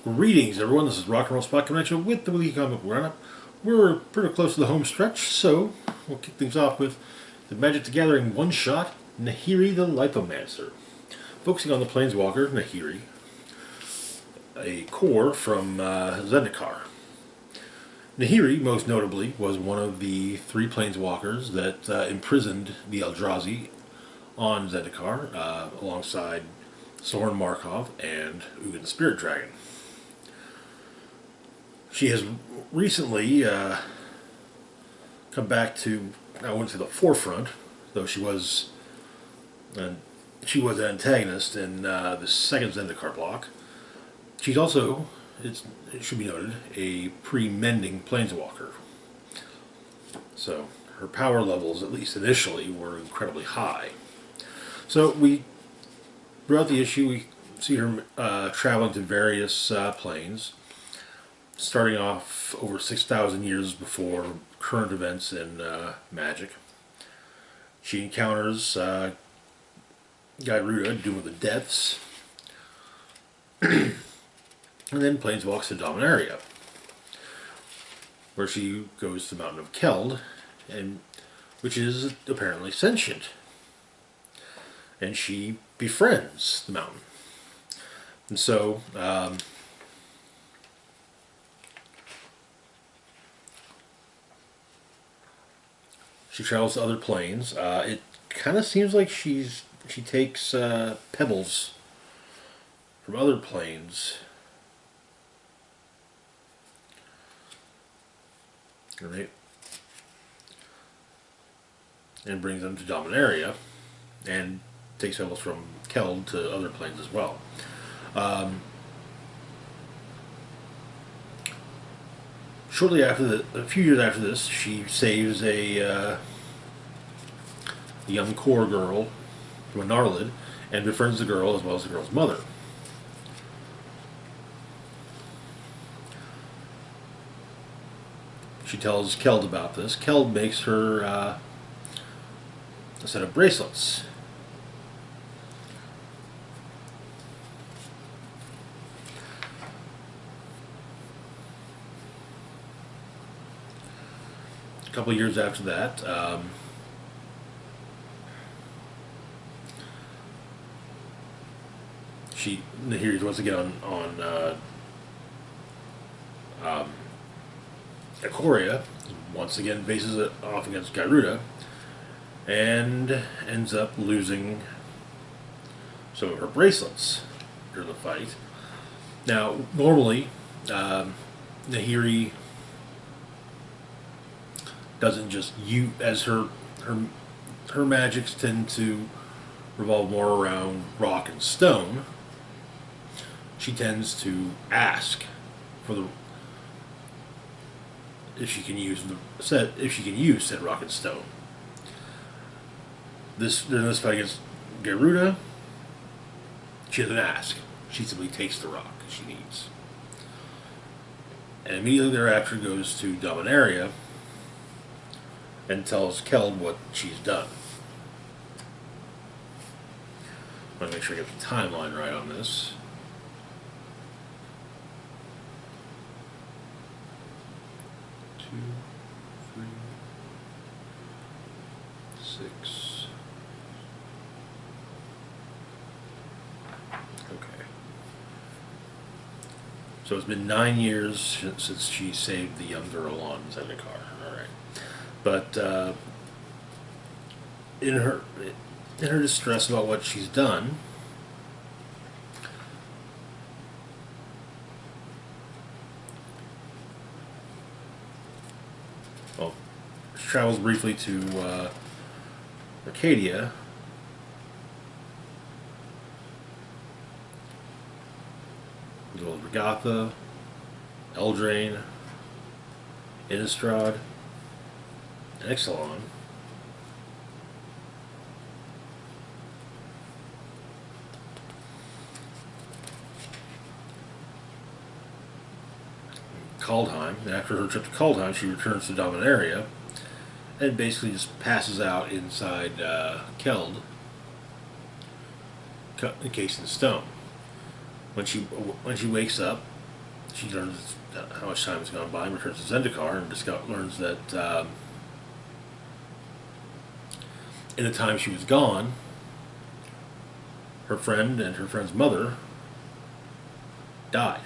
Greetings, everyone. This is Rock and Roll Spot Convention with the Weekly Comic Roundup. We're pretty close to the home stretch, so we'll kick things off with the Magic the Gathering one-shot, Nahiri the Lithomancer. Focusing on the Planeswalker, Nahiri, a core from Zendikar. Nahiri, most notably, was one of the three Planeswalkers that imprisoned the Eldrazi on Zendikar, alongside Soren Markov and Ugin the Spirit Dragon. She has recently come back to, I wouldn't say the forefront, though she was an antagonist in the second Zendikar block. She's also, it should be noted, a pre-mending planeswalker. So her power levels, at least initially, were incredibly high. So throughout the issue, we see her traveling to various planes, starting off over 6,000 years before current events in Magic. She encounters Gyruda, Doom of the Depths, and then planeswalks to Dominaria, where she goes to the Mountain of Keld, which is apparently sentient. And she befriends the mountain. And so, she travels to other planes. It kind of seems like she takes pebbles from other planes, and brings them to Dominaria, and takes pebbles from Keld to other planes as well. Shortly after a few years after this, she saves a young core girl from a Narlid and befriends the girl as well as the girl's mother. She tells Keld about this. Keld makes her a set of bracelets. A couple of years after that, Nahiri's once again on Ikoria, once again faces it off against Gyruda, and ends up losing some of her bracelets during the fight. Now, normally, Nahiri doesn't just use, as her magics tend to revolve more around rock and stone. She tends to ask for if she can use said rock and stone. During this fight against Gyruda, she doesn't ask. She simply takes the rock she needs, and immediately thereafter goes to Dominaria and tells Keld what she's done. I want to make sure I get the timeline right on this. Two, three, 6. Okay. So it's been 9 years since she saved the young girl on Zendikar. But in her distress about what she's done, she travels briefly to Arcadia, as well as Regatha, Eldraine, Innistrad, Exelon, Kaldheim, and after her trip to Kaldheim, she returns to Dominaria and basically just passes out inside Keld, encased in stone. When she wakes up, she learns how much time has gone by and returns to Zendikar and learns that in the time she was gone, her friend and her friend's mother died.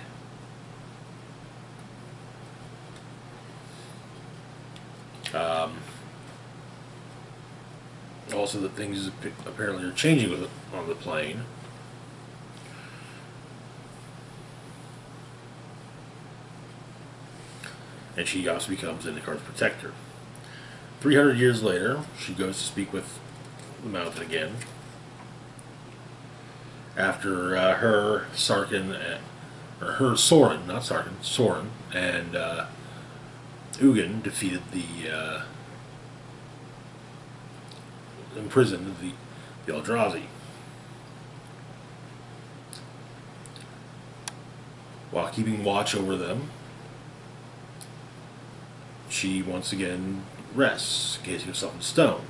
Also, that things apparently are changing with it on the plane. And she also becomes Zendikar's protector. 300 years later, she goes to speak with the mountain again. After Soren, not Sarkin, Soren, and Ugin defeated imprisoned the Eldrazi. While keeping watch over them, she once again rests, gazing herself in stone,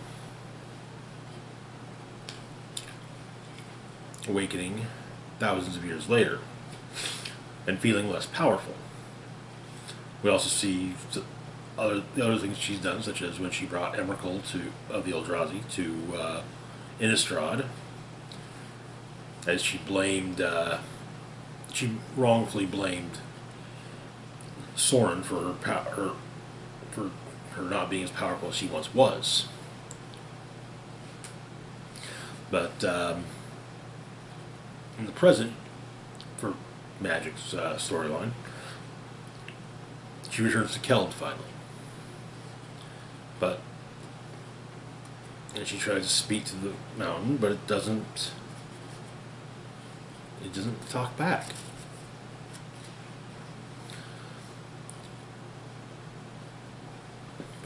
awakening thousands of years later, and feeling less powerful. We also see the other things she's done, such as when she brought Emrakul of the Eldrazi to Innistrad, as she wrongfully blamed Soren for her not being as powerful as she once was. But in the present, for Magic's storyline, she returns to Keld finally. And she tries to speak to the mountain, but it doesn't talk back.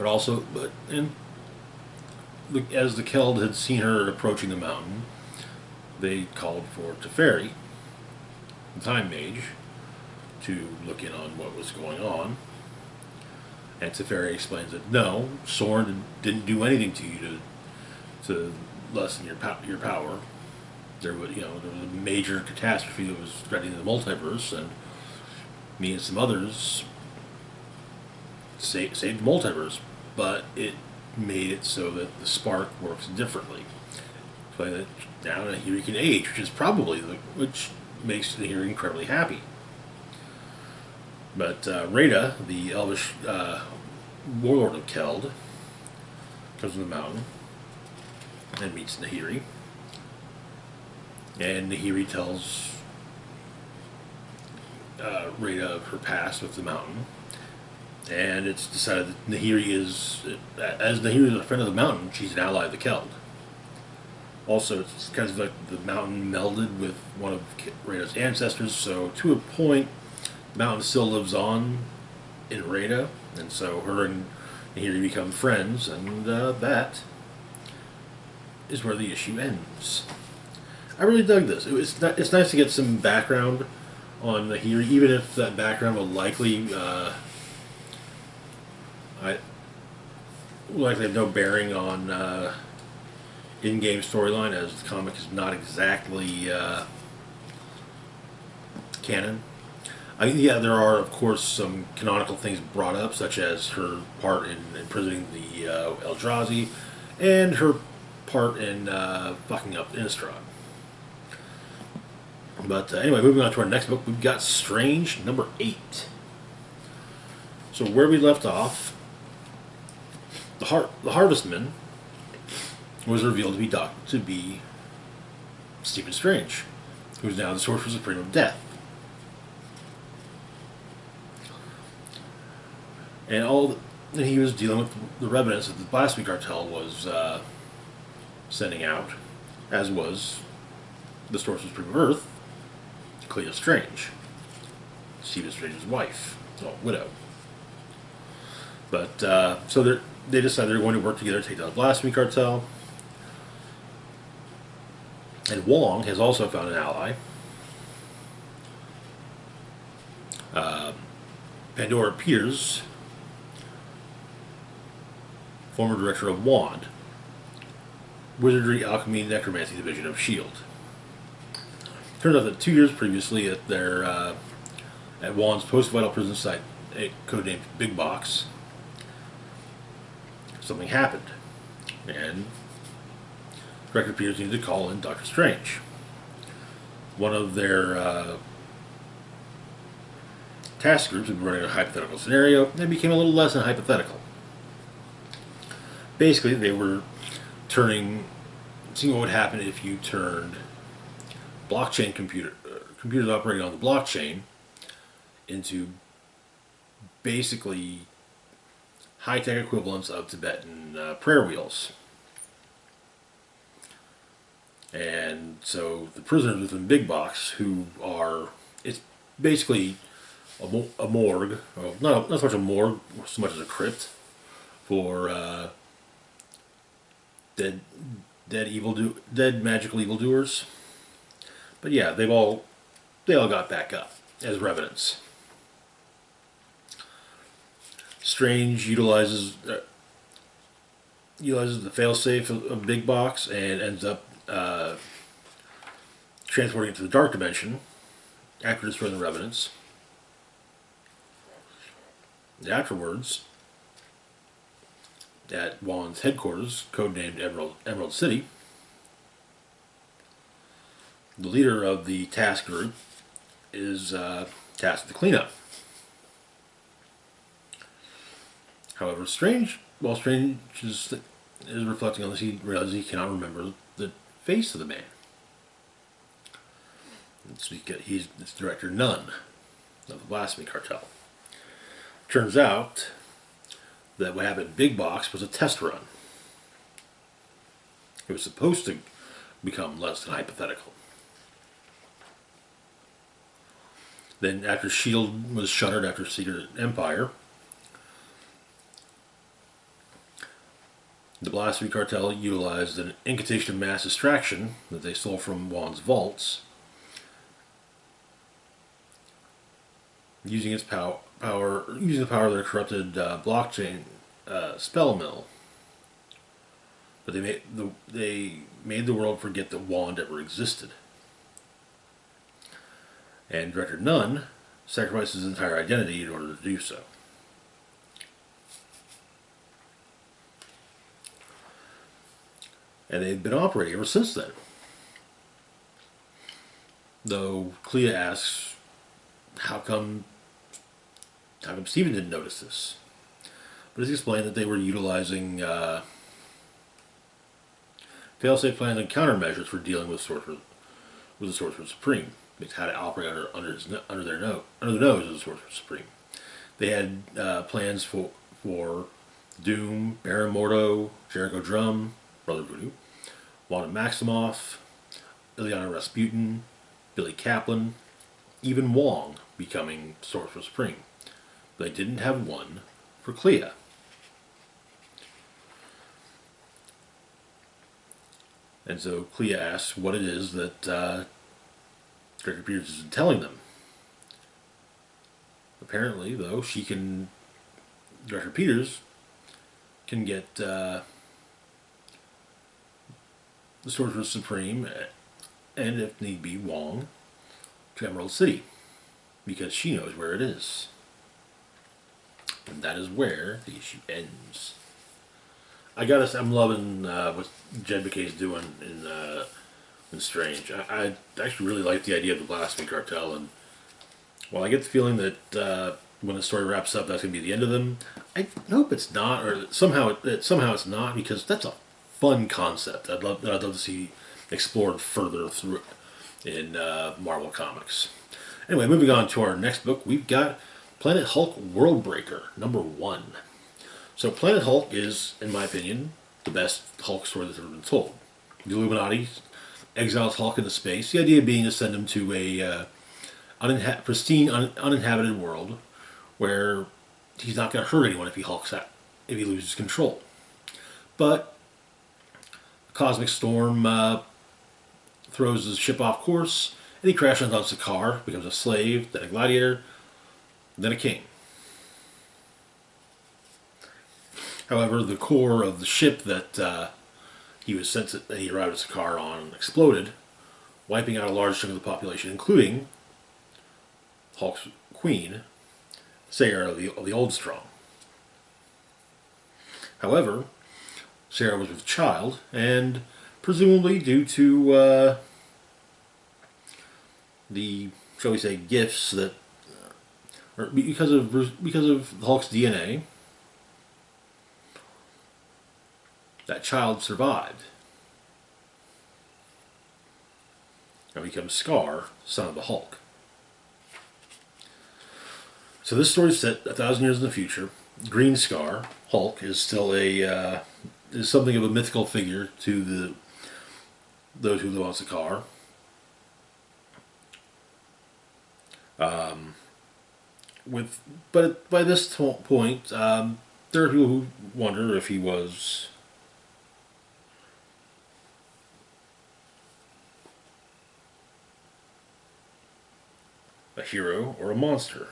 As the Keld had seen her approaching the mountain, they called for Teferi, the Time Mage, to look in on what was going on. And Teferi explains that no, Soren didn't do anything to you to lessen your power. There was a major catastrophe that was threatening the multiverse, and me and some others saved the multiverse, but it made it so that the spark works differently. So that now Nahiri can age, which makes Nahiri incredibly happy. But Rhaeda, the elvish warlord of Keld, comes to the mountain and meets Nahiri. And Nahiri tells Rhaeda of her past with the mountain. And it's decided that Nahiri is a friend of the mountain, she's an ally of the Keld. Also, it's kind of like the mountain melded with one of Rhaeda's ancestors, so to a point, the mountain still lives on in Rhaeda, and so her and Nahiri become friends, and that is where the issue ends. I really dug this. It's nice to get some background on Nahiri, even if that background will likely have no bearing on in-game storyline, as the comic is not exactly canon. There are, of course, some canonical things brought up, such as her part in imprisoning the Eldrazi, and her part in fucking up Innistrad. But anyway, moving on to our next book, we've got Strange number 8. So where we left off, the Harvestman was revealed to be Stephen Strange, who is now the Sorcerer Supreme of Death. And he was dealing with the revenants that the Blasphemy Cartel was sending out, as was the Sorcerer Supreme of Earth, Clea Strange, Stephen Strange's wife, widow. But so they decided they were going to work together to take down the Blasphemy Cartel. And Wong has also found an ally. Pandora Peters, former director of WAND, Wizardry, Alchemy, Necromancy Division of S.H.I.E.L.D. Turns out that 2 years previously at their At Juan's post-vital prison site, codenamed Big Box, something happened, and Director Peters needed to call in Doctor Strange. One of their task groups had been running a hypothetical scenario and became a little less than hypothetical. Basically, they were seeing what would happen if you turned computers operating on the blockchain into basically high-tech equivalents of Tibetan prayer wheels. And so the prisoners within Big Box, who are, it's basically a morgue, well, not so much a morgue, so much as a crypt for dead magical evildoers. But yeah, they all got back up as revenants. Strange utilizes the failsafe of Big Box and ends up transporting it to the Dark Dimension after destroying the revenants. And afterwards, at Juan's headquarters, codenamed Emerald City, the leader of the task group is tasked with the cleanup. However, Strange is reflecting on this, he realizes he cannot remember the face of the man. It's Director Nunn of the Blasphemy Cartel. Turns out that what happened in Big Box was a test run. It was supposed to become less than hypothetical. Then, after S.H.I.E.L.D. was shuttered after Secret Empire, the Blasphemy Cartel utilized an incantation of mass distraction that they stole from Juan's vaults, using the power of their corrupted blockchain spell mill. But they made the world forget that Wand ever existed. And Director Nunn sacrificed his entire identity in order to do so. And they've been operating ever since then. Though Clea asks, how come Steven didn't notice this? But it's explained that they were utilizing failsafe plans and countermeasures for dealing with the Sorcerer Supreme. It's how to operate under the nose of the Sorcerer Supreme. They had plans for Doom, Baron Mordo, Jericho Drum, Brother Voodoo, Wanda Maximoff, Ileana Rasputin, Billy Kaplan, even Wong becoming Sorcerer Supreme. But they didn't have one for Clea. And so Clea asks what it is that Director Peters is telling them. Apparently, though, Director Peters can get the Sorcerer Supreme, and if need be, Wong, to Emerald City, because she knows where it is. And that is where the issue ends. I'm loving what Jed McKay's doing in Strange. I actually really like the idea of the Blasphemy Cartel, and while I get the feeling that when the story wraps up, that's going to be the end of them, I hope it's not, or somehow it's not, because that's a fun concept. I'd love to see explored further through in Marvel Comics. Anyway, moving on to our next book, we've got Planet Hulk Worldbreaker, #1. So Planet Hulk is, in my opinion, the best Hulk story that's ever been told. The Illuminati exiles Hulk into space, the idea being to send him to a pristine, uninhabited world where he's not going to hurt anyone if he loses control. But a cosmic storm throws his ship off course, and he crashes onto Sakaar, becomes a slave, then a gladiator, then a king. However, the core of the ship that he arrived at Sakaar on exploded, wiping out a large chunk of the population, including Hulk's queen, Sarah the Old Strong. However, Sarah was with child, and presumably due to the, shall we say, gifts that, or because of Hulk's DNA, that child survived and becomes Scar, son of the Hulk. So this story is set 1,000 years in the future. Green Scar, Hulk, is still is something of a mythical figure to those who live on Sakaar. But by this point, there are people who wonder if he was a hero or a monster.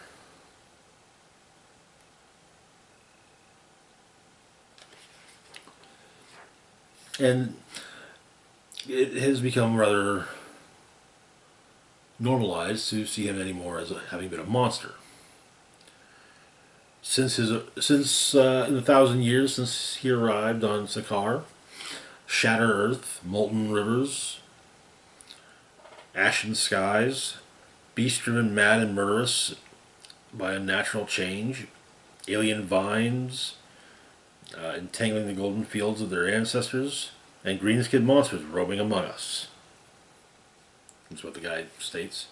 And it has become rather normalized to see him anymore as having been a monster. Since in the 1,000 years since he arrived on Sakaar, Shatter Earth, molten rivers, ashen skies, beast driven mad and murderous by unnatural change, alien vines entangling the golden fields of their ancestors, and green-skinned monsters roaming among us. That's what the guy states.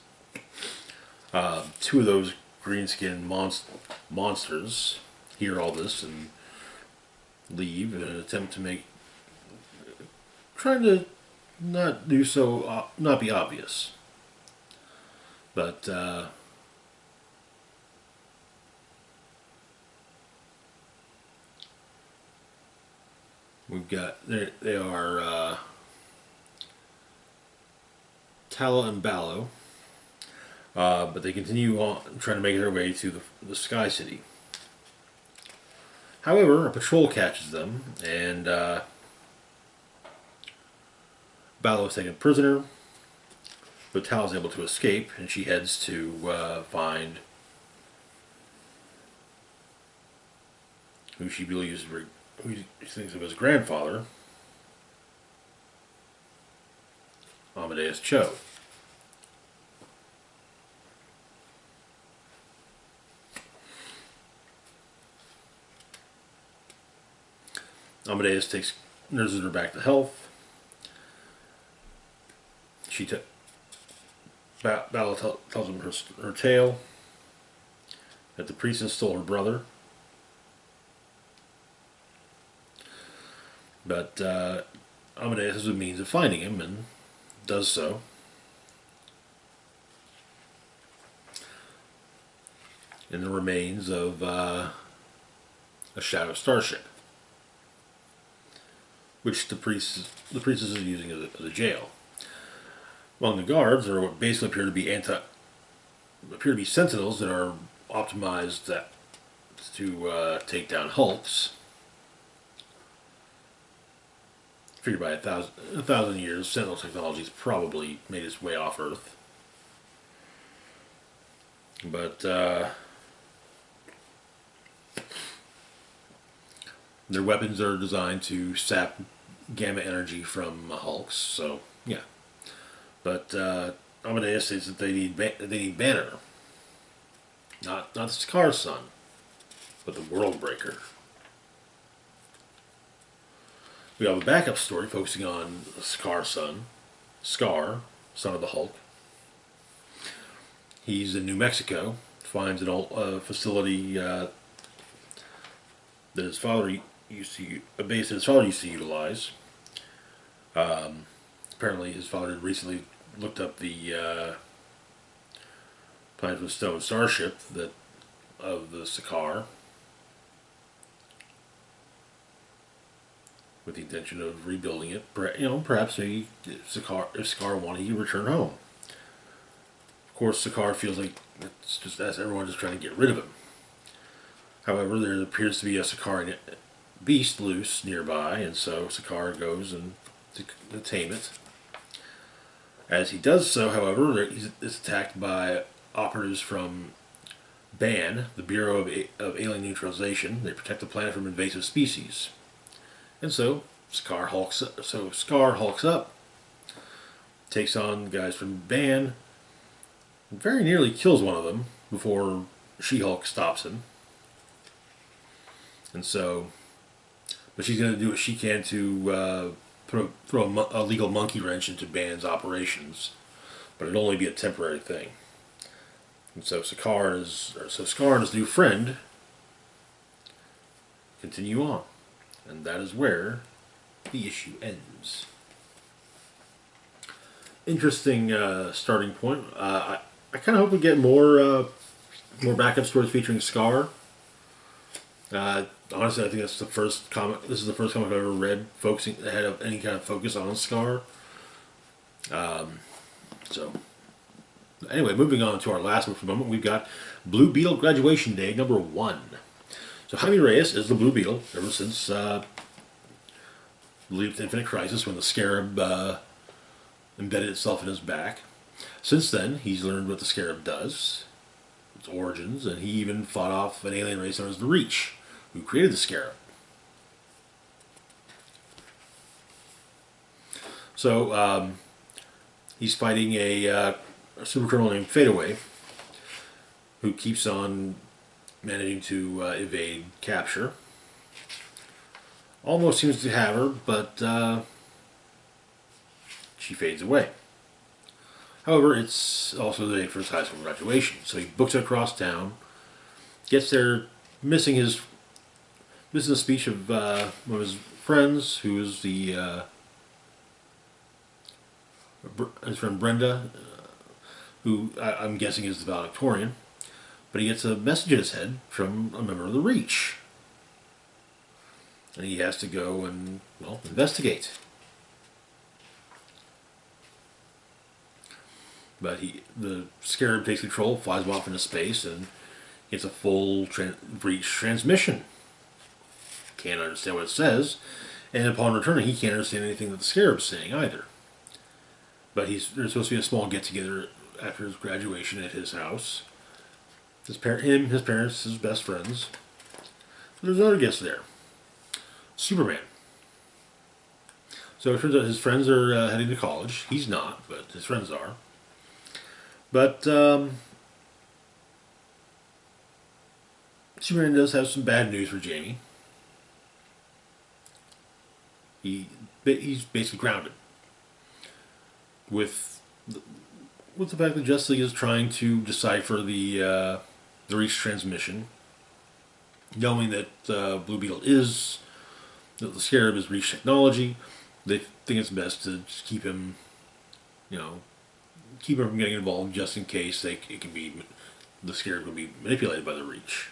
Two of those green-skinned monsters hear all this and leave in an attempt to trying to not do so, not be obvious. But we've got, they are Tala and Ballo, but they continue on trying to make their way to the Sky City. However, a patrol catches them, and Ballo is taken prisoner, but Tala is able to escape, and she heads to find who she believes, who she thinks of as grandfather, Amadeus Cho. Amadeus nurses her back to health. Ballo tells him her tale, that the priestess stole her brother. But Amadeus has a means of finding him, and does so. In the remains of a Shadow Starship, which the priestess is using as a jail. Among the guards are what basically appear to be sentinels that are optimized to take down Hulks. Figured by 1,000 years, Sentinel technology has probably made its way off Earth. But their weapons are designed to sap gamma energy from Hulks, so yeah. But Amadeus says that they need Banner, not Scar's son, but the Worldbreaker. We have a backup story focusing on Scar's son, Scar, son of the Hulk. He's in New Mexico, finds an old facility that his father a base that his father used to utilize. Apparently, his father had recently looked up the plans with Stone Starship of the Sakaar, with the intention of rebuilding it. Perhaps maybe if Sakaar wanted, he could return home. Of course, Sakaar feels like everyone's just trying to get rid of him. However, there appears to be a Sakaar beast loose nearby, and so Sakaar goes to tame it. As he does so, however, he's attacked by operatives from BAN, the Bureau of Alien Neutralization. They protect the planet from invasive species. And so Scar hulks up, takes on guys from BAN, very nearly kills one of them before She-Hulk stops him. And so, but she's going to do what she can to throw a legal monkey wrench into BAN's operations, but it'll only be a temporary thing. And so Scar and his new friend continue on, and that is where the issue ends. Interesting starting point. I kind of hope we get more backup stories featuring Scar. Honestly, I think that's the first comic. This is the first comic I've ever read focusing that had any kind of focus on Scar. So, anyway, moving on to our last one for the moment, we've got Blue Beetle Graduation Day #1. So Jaime Reyes is the Blue Beetle ever since Infinite Crisis, when the Scarab embedded itself in his back. Since then, he's learned what the Scarab does, its origins, and he even fought off an alien race known as the Reach, who created the Scarab. So he's fighting a super criminal named Fadeaway, who keeps on managing to evade capture. Almost seems to have her, but she fades away. However, it's also the day for his high school graduation, so he books it across town, gets there missing the speech of one of his friends, who is his friend Brenda, who I'm guessing is the valedictorian, but he gets a message in his head from a member of the Reach. And he has to go and, well, investigate. But the Scarab takes control, flies him off into space, and gets a full Reach transmission. Can't understand what it says, and upon returning, he can't understand anything that the Scarab's saying either. But there's supposed to be a small get-together after his graduation at his house. His parents, his best friends. There's another guest there. Superman. So it turns out his friends are heading to college. He's not, but his friends are. But Superman does have some bad news for Jamie. He's basically grounded with the fact that Justice League is trying to decipher the Reach transmission, knowing that Blue Beetle that the Scarab is Reach technology. They think it's best to just keep him from getting involved, just in case the Scarab can be manipulated by the Reach.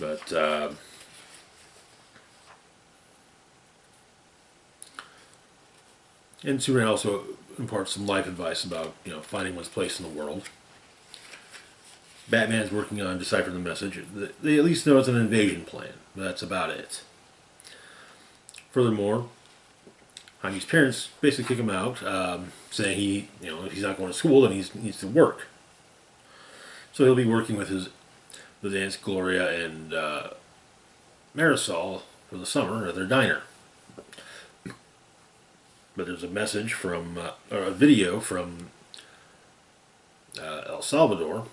But and Superman also imparts some life advice about finding one's place in the world. Batman's working on deciphering the message. They at least know it's an invasion plan, but that's about it. Furthermore, Jaime's parents basically kick him out, saying if he's not going to school, then he needs to work. So he'll be working with Aunt Gloria and Marisol for the summer at their diner. But there's a message or a video from El Salvador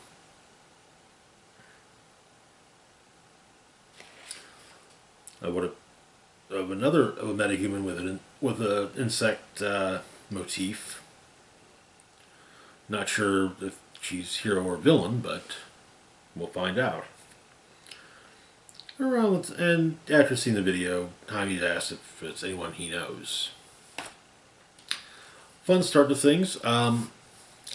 of a metahuman with an insect motif. Not sure if she's hero or villain, but we'll find out. And after seeing the video, Jaime's asked if it's anyone he knows. Fun start to things. I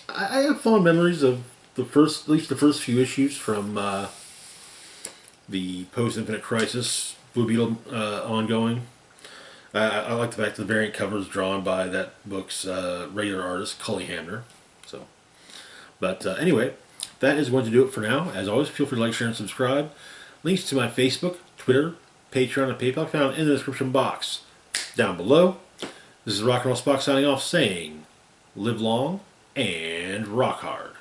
have fond memories of at least the first few issues from the post-Infinite Crisis Blue Beetle ongoing. I like the fact that the variant cover is drawn by that book's regular artist, Cully Hamner. But anyway, that is going to do it for now. As always, feel free to like, share, and subscribe. Links to my Facebook, Twitter, Patreon, and PayPal found in the description box down below. This is Rock and Roll Spock signing off saying, live long and rock hard.